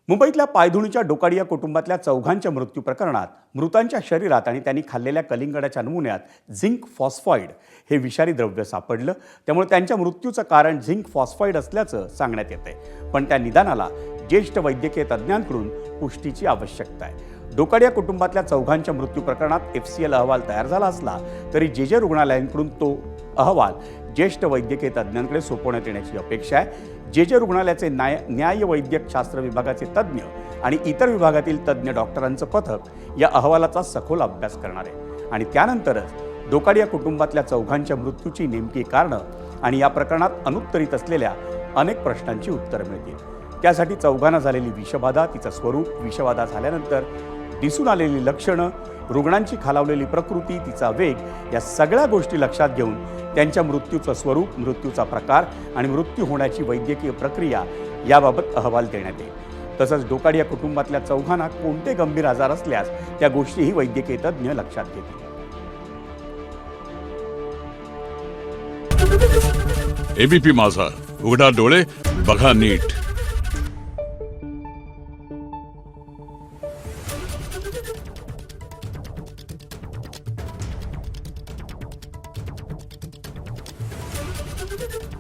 मुंबईतल्या पायधुणीच्या डोकाडिया कुटुंबातल्या चौघांच्या मृत्यू प्रकरणात मृतांच्या शरीरात आणि त्यांनी खाल्लेल्या कलिंगडाच्या नमुन्यात झिंक फॉस्फाईड हे विषारी द्रव्य सापडलं। त्यामुळे त्यांच्या मृत्यूचं कारण झिंक फॉस्फाईड असल्याचं सांगण्यात येतंय, पण त्या निदानाला ज्येष्ठ वैद्यकीय तज्ज्ञांकडून पुष्टीची आवश्यकता आहे। डोकाडिया कुटुंबातल्या चौघांच्या मृत्यू प्रकरणात FCL अहवाल तयार झाला असला तरी जे रुग्णालयांकडून तो अहवाल ज्येष्ठ वैद्यकीय तज्ज्ञांकडे सोपवण्यात येण्याची अपेक्षा आहे। जे रुग्णालयाचे न्याय वैद्यक शास्त्र विभागाचे तज्ज्ञ आणि इतर विभागातील तज्ज्ञ डॉक्टरांचं पथक या अहवालाचा सखोल अभ्यास करणार आहे आणि त्यानंतरच डोकाडिया कुटुंबातल्या चौघांच्या मृत्यूची नेमकी कारणं आणि या प्रकरणात अनुत्तरित असलेल्या अनेक प्रश्नांची उत्तरं मिळतील। त्यासाठी चौघांना झालेली विषबाधा, तिचं स्वरूप, विषबाधा झाल्यानंतर दिसून आलेली लक्षणं, रुग्णांची खालावलेली प्रकृती, तिचा वेग या सगळ्या गोष्टी लक्षात घेऊन त्यांच्या मृत्यूचं स्वरूप, मृत्यूचा प्रकार आणि मृत्यू होण्याची वैद्यकीय प्रक्रिया याबाबत अहवाल देण्यात येईल। तसंच डोकाडिया कुटुंबातल्या चौघांना कोणते गंभीर आजार असल्यास त्या गोष्टीही वैद्यकीय तज्ज्ञ लक्षात घेतील। ABP माझा, उघडा डोळे बघा नीट। Thank you.